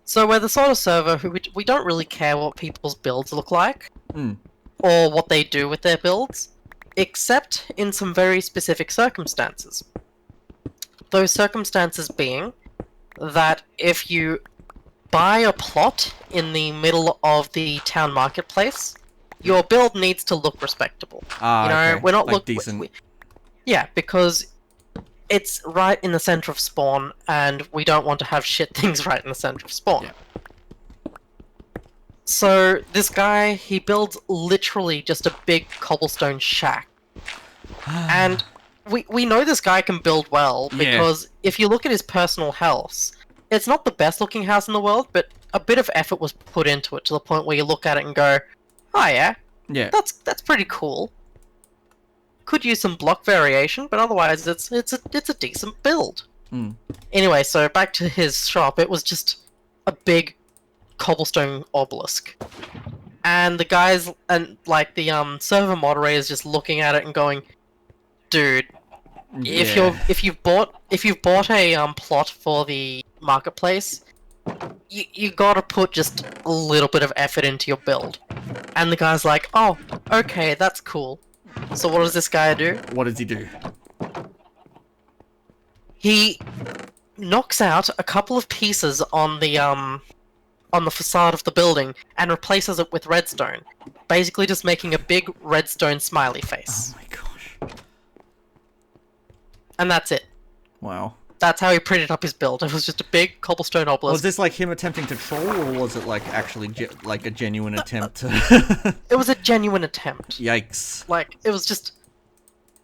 So we're the sort of server who we don't really care what people's builds look like, Mm. or what they do with their builds, except in some very specific circumstances. Those circumstances being that if you buy a plot in the middle of the town marketplace, your build needs to look respectable. You know, Okay. we're not Like decent. yeah, because it's right in the center of spawn, and we don't want to have shit things right in the center of spawn. Yeah. So this guy, he builds literally just a big cobblestone shack. And we know this guy can build well, Yeah. because if you look at his personal house, it's not the best looking house in the world, but a bit of effort was put into it to the point where you look at it and go, oh yeah, Yeah. that's pretty cool. Could use some block variation, but otherwise it's a decent build. Mm. Anyway, so back to his shop, it was just a big cobblestone obelisk. And the guys and like the server moderators just looking at it and going, dude, if you've bought a plot for the marketplace, you gotta put just a little bit of effort into your build. And the guy's like, oh, okay, that's cool. So what does this guy do? What does he do? He knocks out a couple of pieces on the facade of the building and replaces it with redstone, basically just making a big redstone smiley face. Oh my gosh. And that's it. Wow. That's how he printed up his build. It was just a big cobblestone obelisk. Was this like him attempting to troll, or was it like actually like a genuine attempt to... It was a genuine attempt. Yikes. Like, it was just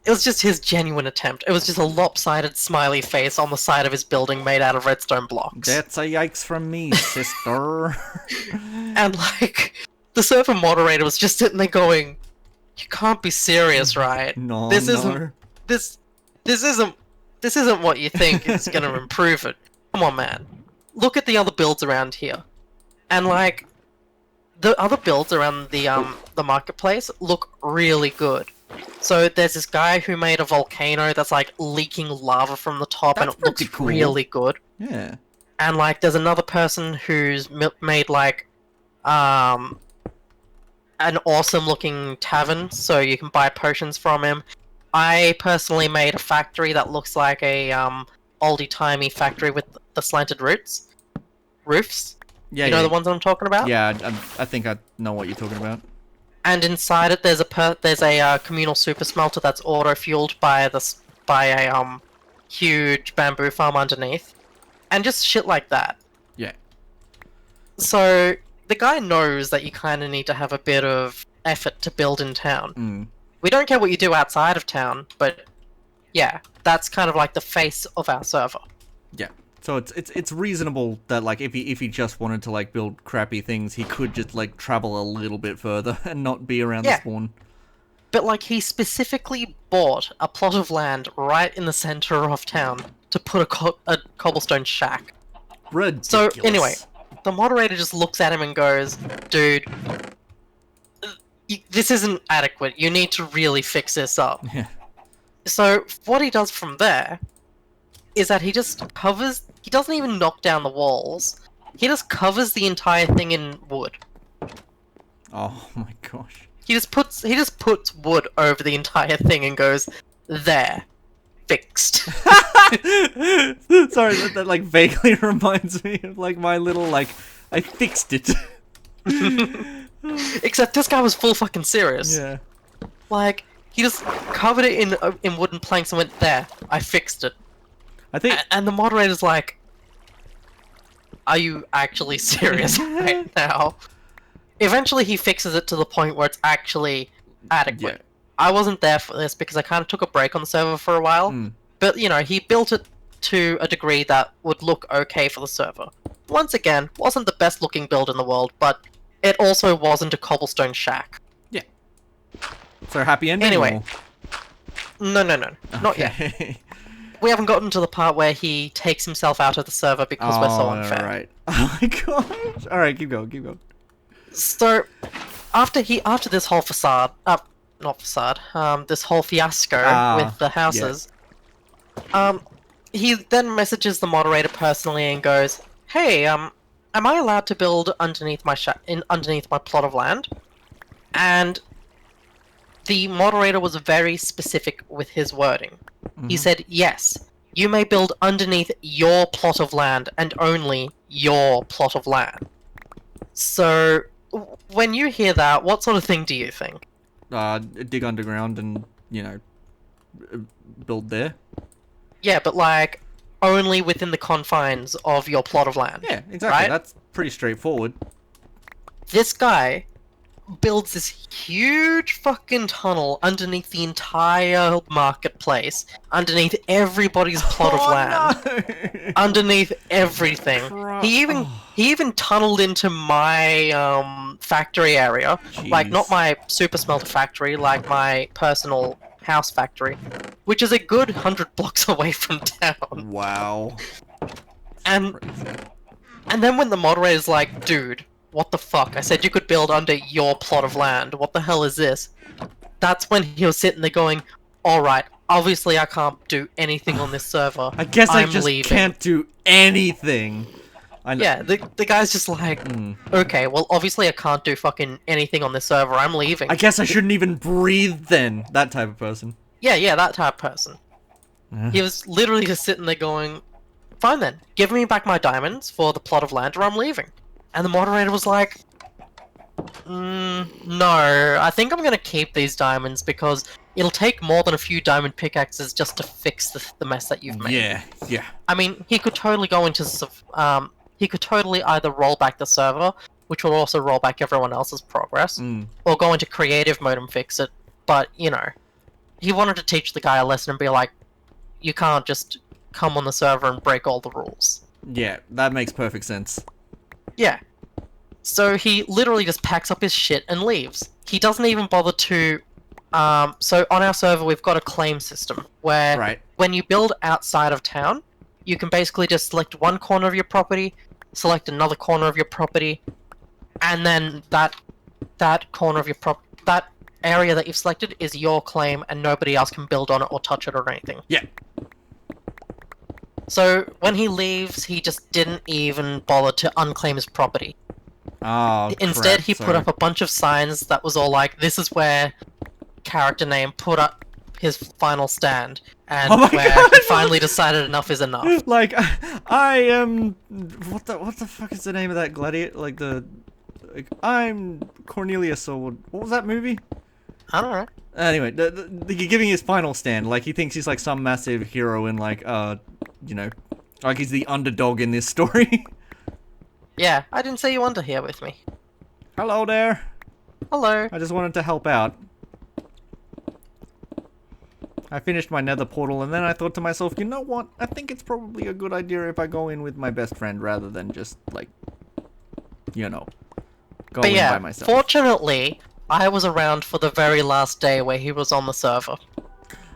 his genuine attempt. It was just a lopsided smiley face on the side of his building made out of redstone blocks. That's a yikes from me, sister. And like, the server moderator was just sitting there going, you can't be serious, right? No, this no. isn't this isn't what you think is gonna improve it. Come on, man. Look at the other builds around here. And like, the other builds around the marketplace look really good. So there's this guy who made a volcano that's like leaking lava from the top, That's and it looks cool. really good. Yeah. And like, there's another person who's made like an awesome looking tavern, so you can buy potions from him. I personally made a factory that looks like a oldie-timey factory with the slanted roofs. Yeah, You know the ones I'm talking about? Yeah, I think I know what you're talking about. And inside it, there's a communal super smelter that's auto-fueled by a huge bamboo farm underneath, and just shit like that. Yeah. So the guy knows that you kind of need to have a bit of effort to build in town. Mm. We don't care what you do outside of town, but yeah, that's kind of like the face of our server. Yeah. So it's reasonable that like if he just wanted to like build crappy things, he could just like travel a little bit further and not be around the spawn. But like, he specifically bought a plot of land right in the center of town to put a cobblestone shack. Ridiculous. So anyway, the moderator just looks at him and goes, dude, this isn't adequate. You need to really fix this up. Yeah. So what he does from there is that he just covers... He doesn't even knock down the walls. He just covers the entire thing in wood. Oh my gosh. He just puts wood over the entire thing and goes, there. Fixed. Sorry, that like vaguely reminds me of like my little like, I fixed it. Except this guy was full fucking serious. Yeah. Like, he just covered it in wooden planks and went, there, I fixed it. I think... And the moderator's like, are you actually serious right now? Eventually he fixes it to the point where it's actually adequate. Yeah. I wasn't there for this because I kind of took a break on the server for a while. Mm. But, you know, he built it to a degree that would look okay for the server. Once again, wasn't the best looking build in the world, but it also wasn't a cobblestone shack. Yeah. So happy ending? Anyway. Or... No, not yet. We haven't gotten to the part where he takes himself out of the server because we're so unfair. Right. Oh my gosh. Alright, keep going. So, after this whole this whole fiasco with the houses, he then messages the moderator personally and goes, hey, am I allowed to build underneath my underneath my plot of land? And the moderator was very specific with his wording. He said, yes, you may build underneath your plot of land and only your plot of land. So, when you hear that, what sort of thing do you think? Dig underground and, build there. Yeah, but like, only within the confines of your plot of land. Yeah, exactly. Right? That's pretty straightforward. This guy builds this huge fucking tunnel underneath the entire marketplace, underneath everybody's plot of land, No! underneath everything. He even tunneled into my factory area, like not Jeez. my super smelter factory, like my personal house factory, which is a good 100 blocks away from town. Wow. And Crazy. and then when the moderator's like, dude, what the fuck? I said you could build under your plot of land. What the hell is this? That's when he was sitting there going, alright, obviously I can't do anything on this server. I guess I I'm just leaving. can't do anything. I know. Yeah, the guy's just like, okay, well obviously I can't do fucking anything on this server. I'm leaving. I guess I shouldn't even breathe then. That type of person. Yeah, that type of person. He was literally just sitting there going, fine then, give me back my diamonds for the plot of land or I'm leaving. And the moderator was like, no, I think I'm gonna keep these diamonds because it'll take more than a few diamond pickaxes just to fix the mess that you've made. Yeah. I mean, he could totally go into he could totally either roll back the server, which will also roll back everyone else's progress, or go into creative mode and fix it. But he wanted to teach the guy a lesson and be like, you can't just come on the server and break all the rules. Yeah, that makes perfect sense. Yeah. So he literally just packs up his shit and leaves. He doesn't even bother to... so on our server we've got a claim system, where when you build outside of town, you can basically just select one corner of your property, select another corner of your property, and then that corner of your that area that you've selected is your claim and nobody else can build on it or touch it or anything. Yeah. So when he leaves, he just didn't even bother to unclaim his property. Oh, Instead, crap, he put up a bunch of signs that was all like, this is where character name put up his final stand, and where he finally decided enough is enough. Like, I am... what the fuck is the name of that gladiator? Like, I'm Cornelius, or what was that movie? I don't know. Anyway, you're giving his final stand. Like, he thinks he's like some massive hero in like, like he's the underdog in this story. Yeah, I didn't say you wanted here with me. Hello there. Hello. I just wanted to help out. I finished my nether portal and then I thought to myself, you know what? I think it's probably a good idea if I go in with my best friend rather than just, like, go in by myself. Fortunately, I was around for the very last day where he was on the server.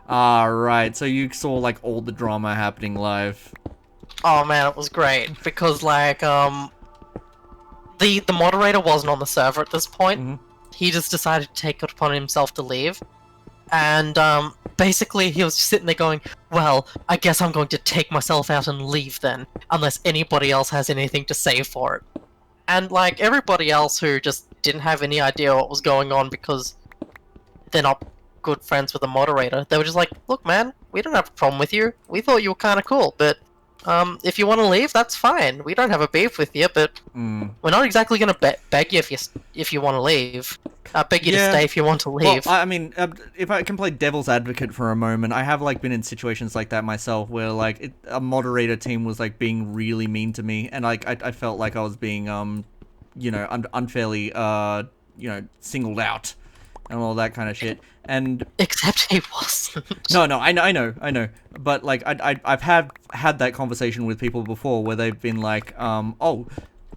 Ah, right. So you saw, like, all the drama happening live. Oh man, it was great, because, like, the moderator wasn't on the server at this point. He just decided to take it upon himself to leave. And, basically he was just sitting there going, well, I guess I'm going to take myself out and leave then, unless anybody else has anything to say for it. And, like, everybody else who just didn't have any idea what was going on because they're not good friends with the moderator, they were just like, look man, we don't have a problem with you. We thought you were kind of cool, but if you want to leave, that's fine. We don't have a beef with you, but we're not exactly going to beg you if you want to leave. I beg you to stay if you want to leave. Well, I mean, if I can play devil's advocate for a moment, I have, like, been in situations like that myself where, like, a moderator team was, like, being really mean to me, and, like, I felt like I was being, unfairly, singled out and all that kind of shit. And except he wasn't. No, I know. But, like, I've had that conversation with people before where they've been like, I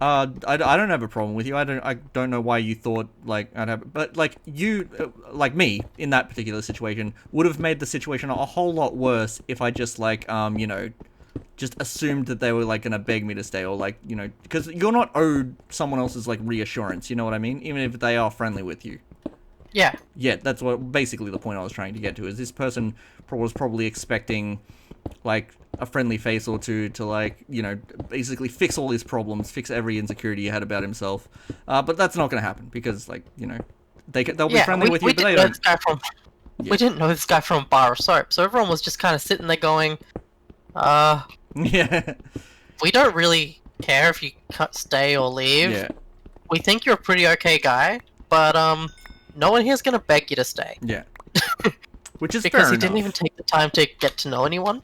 don't have a problem with you. I don't know why you thought, like, I'd have... But, like, you, like me, in that particular situation, would have made the situation a whole lot worse if I just, like, just assumed that they were, like, gonna beg me to stay, or, like, because you're not owed someone else's, like, reassurance, you know what I mean? Even if they are friendly with you. Yeah, that's what basically the point I was trying to get to, is this person was probably expecting like a friendly face or two to like, you know, basically fix all his problems, fix every insecurity he had about himself. But that's not going to happen because, like, you know, they'll be friendly with you, but they don't. We didn't know this guy from a bar of soap, so everyone was just kind of sitting there going, Yeah. we don't really care if you stay or leave. Yeah. We think you're a pretty okay guy, but no one here's gonna beg you to stay. Yeah. Which is because fair he didn't enough. even take the time to get to know anyone.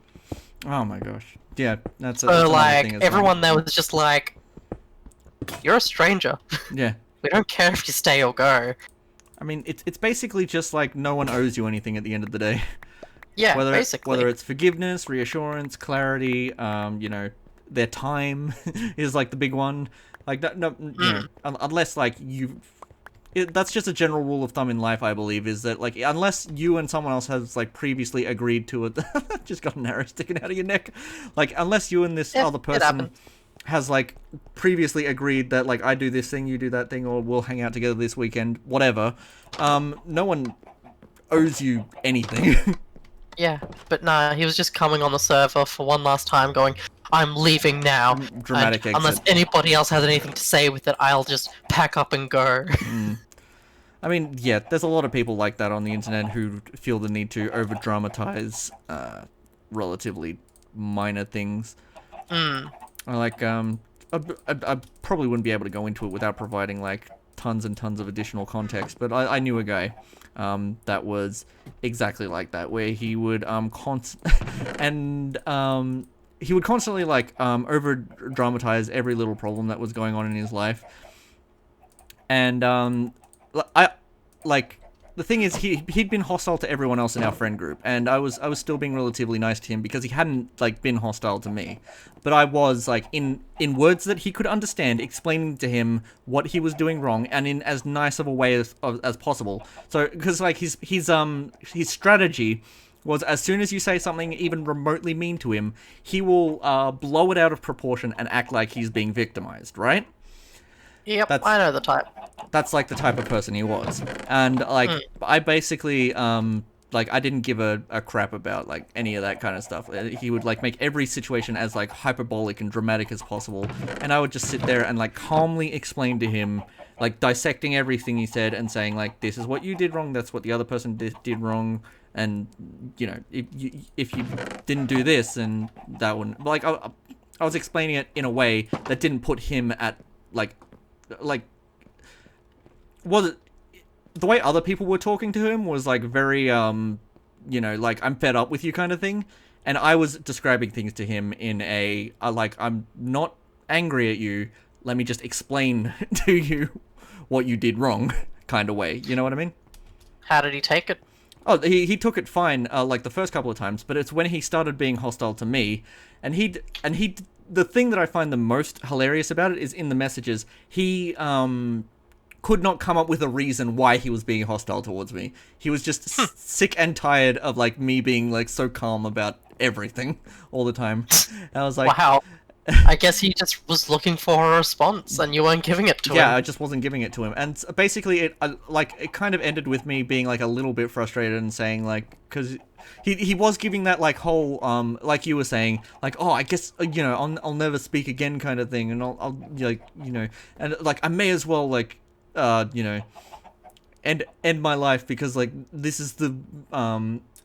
Oh my gosh. Yeah, that's So like thing as everyone well. there was just like, you're a stranger. Yeah. We don't care if you stay or go. I mean, it's basically just like no one owes you anything at the end of the day. Yeah, Whether basically. it's forgiveness, reassurance, clarity, you know, their time is like the big one. Like that, no, you know, unless like that's just a general rule of thumb in life, I believe, is that like unless you and someone else has like previously agreed to it, just got an arrow sticking out of your neck. Like unless you and this other person has like previously agreed that like I do this thing, you do that thing, or we'll hang out together this weekend, whatever. No one owes you anything. Yeah, but nah, he was just coming on the server for one last time going, I'm leaving now. Dramatic exit. Unless anybody else has anything to say with it, I'll just pack up and go. I mean, yeah, there's a lot of people like that on the internet who feel the need to over-dramatize relatively minor things. Like, I probably wouldn't be able to go into it without providing, like, tons and tons of additional context, but I knew a guy that was exactly like that, where he would he would constantly like over dramatize every little problem that was going on in his life. And I like the thing is he'd been hostile to everyone else in our friend group, and I was still being relatively nice to him because he hadn't like been hostile to me. But I was like in words that he could understand, explaining to him what he was doing wrong, and in as nice of a way as possible. So because like his strategy was, as soon as you say something even remotely mean to him, he will blow it out of proportion and act like he's being victimized, right? Yep, I know the type. That's like the type of person he was. And like I basically like I didn't give a crap about like any of that kind of stuff. He would like make every situation as like hyperbolic and dramatic as possible, and I would just sit there and like calmly explain to him, like dissecting everything he said and saying like, this is what you did wrong, that's what the other person did wrong. And, you know, if you didn't do this, and that wouldn't... Like, I was explaining it in a way that didn't put him at, like... Was it... The way other people were talking to him was, like, very, you know, like, I'm fed up with you kind of thing. And I was describing things to him in a, like, I'm not angry at you, let me just explain to you what you did wrong kind of way. You know what I mean? How did he take it? Oh, he took it fine, like the first couple of times, but it's when he started being hostile to me, and the thing that I find the most hilarious about it is in the messages, he could not come up with a reason why he was being hostile towards me. He was just sick and tired of like me being like so calm about everything all the time. And I was like, wow. I guess he just was looking for a response, and you weren't giving it to him. Yeah, I just wasn't giving it to him, and basically, it kind of ended with me being like a little bit frustrated and saying like, because he was giving that like whole like you were saying, like, oh, I guess you know I'll never speak again kind of thing, and I'll like, you know, and like I may as well like you know end my life because like this is the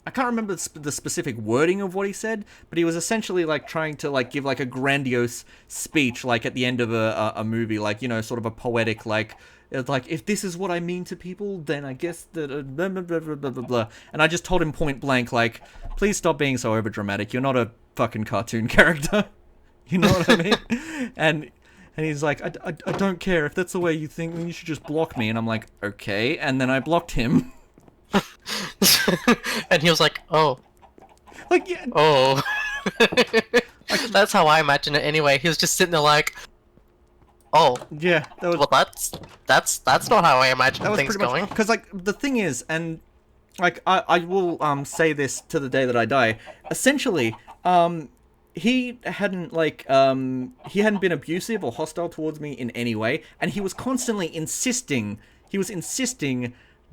I can't remember the specific wording of what he said, but he was essentially like trying to like give like a grandiose speech, like at the end of a movie, like, you know, sort of a poetic, like, it's like, if this is what I mean to people, then I guess that blah, blah, blah, blah, blah, blah. And I just told him point blank, like, please stop being so over dramatic. You're not a fucking cartoon character. You know what I mean? And he's like, I don't care if that's the way you think, then you should just block me. And I'm like, okay. And then I blocked him. And he was like, oh. Like, yeah. Oh. That's how I imagine it anyway. He was just sitting there like, oh. Yeah. Well, that's not how I imagine things going. Because, like, the thing is, and, like, I will say this to the day that I die, essentially, he hadn't, like, he hadn't been abusive or hostile towards me in any way, and he was constantly insisting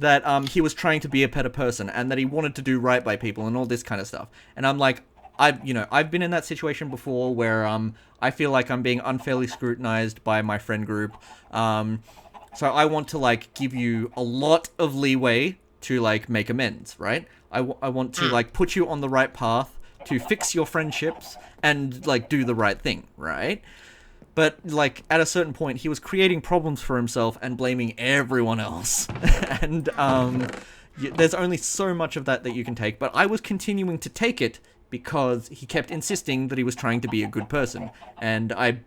that he was trying to be a better person and that he wanted to do right by people and all this kind of stuff. And I'm like, I've been in that situation before where I feel like I'm being unfairly scrutinized by my friend group. So I want to like give you a lot of leeway to like make amends, right? I want to like put you on the right path to fix your friendships and like do the right thing, right? But like at a certain point, he was creating problems for himself and blaming everyone else, and there's only so much of that you can take. But I was continuing to take it because he kept insisting that he was trying to be a good person, and I,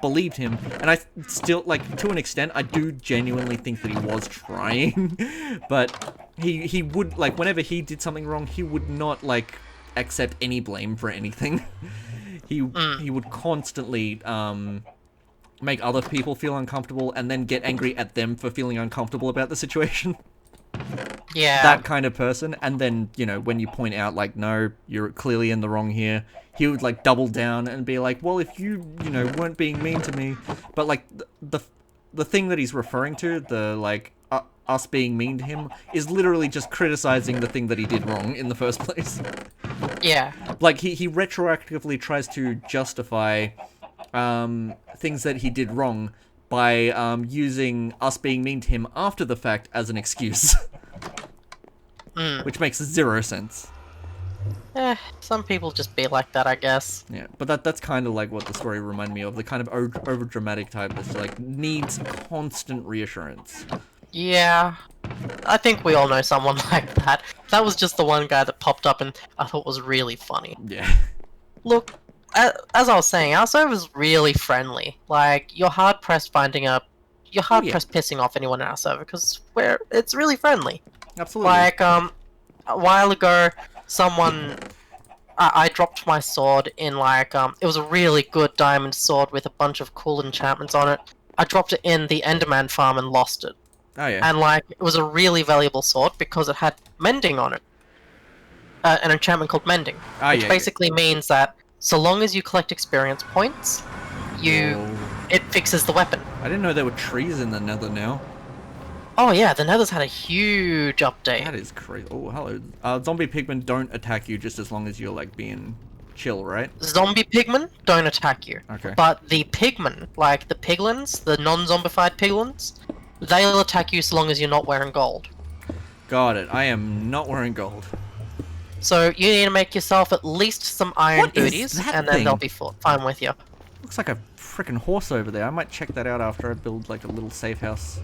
believed him. And I still, like, to an extent, I do genuinely think that he was trying, but he would, like, whenever he did something wrong, he would not, like, accept any blame for anything. He would constantly make other people feel uncomfortable and then get angry at them for feeling uncomfortable about the situation. Yeah. That kind of person. And then, when you point out, like, no, you're clearly in the wrong here, he would, like, double down and be like, well, if you, weren't being mean to me. But, like, the thing that he's referring to, the, like, us being mean to him, is literally just criticizing the thing that he did wrong in the first place. Yeah. Like, he retroactively tries to justify things that he did wrong by using us being mean to him after the fact as an excuse. Which makes zero sense. Some people just be like that, I guess. Yeah, but that's kind of like what the story reminded me of. The kind of over-dramatic type that's like needs constant reassurance. I think we all know someone like that. That was just the one guy that popped up and I thought was really funny. Yeah. Look, as I was saying, our server's really friendly. Like, you're hard-pressed pissing off anyone in our server, because it's really friendly. Absolutely. Like, a while ago, I dropped my sword in, like, it was a really good diamond sword with a bunch of cool enchantments on it. I dropped it in the Enderman farm and lost it. Oh, yeah. And, like, it was a really valuable sword because it had mending on it. An enchantment called mending. Which basically means that so long as you collect experience points, it fixes the weapon. I didn't know there were trees in the Nether now. Oh yeah, the Nether's had a huge update. That is crazy. Oh, hello. Zombie pigmen don't attack you just as long as you're, like, being chill, right? Zombie pigmen don't attack you. Okay. But the pigmen, like the piglins, the non-zombified piglins, they'll attack you so long as you're not wearing gold. Got it. I am not wearing gold. So you need to make yourself at least some iron booties, and then they'll be fine with you. Looks like a freaking horse over there. I might check that out after I build, like, a little safe house.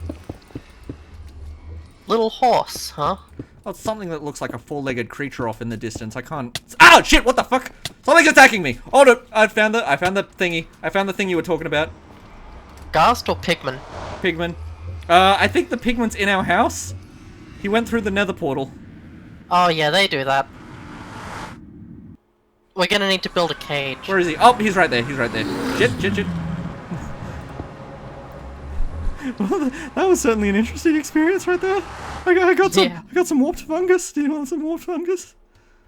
Little horse, huh? Oh, it's something that looks like a four-legged creature off in the distance. I can't... Oh, shit! What the fuck? Something's attacking me! Oh, no! I found the thingy. I found the thing you were talking about. Ghast or pigman? Pigman. I think the pigman's in our house. He went through the nether portal. Oh, yeah, they do that. We're gonna need to build a cage. Where is he? Oh, he's right there. He's right there. Shit. Well, that was certainly an interesting experience right there. I got some warped fungus. Do you want some warped fungus?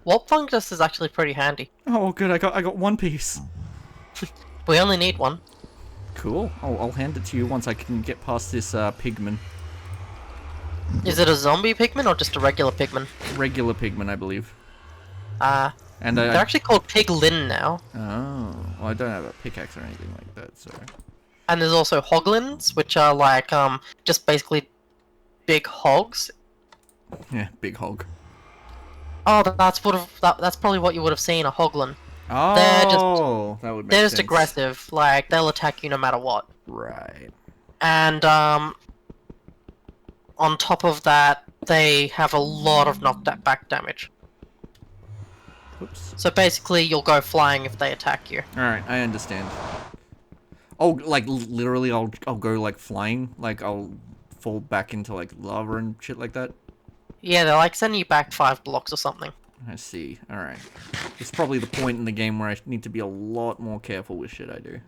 Warp fungus is actually pretty handy. Oh, good. I got one piece. We only need one. Cool. I'll hand it to you once I can get past this pigman. Is it a zombie pigman or just a regular pigman? Regular pigman, I believe. And they're actually called piglin now. Oh, well, I don't have a pickaxe or anything like that, so. And there's also hoglins, which are like just basically big hogs. Yeah, big hog. Oh, that's probably what you would have seen, a hoglin. Oh, that would make sense. They're just aggressive, like they'll attack you no matter what. Right. And on top of that, they have a lot of knockback damage. Oops. So basically, you'll go flying if they attack you. Alright, I understand. Oh, like, literally, I'll go, like, flying? Like, I'll fall back into, like, lava and shit like that? Yeah, they're, like, sending you back 5 blocks or something. I see. Alright. It's probably the point in the game where I need to be a lot more careful with shit I do.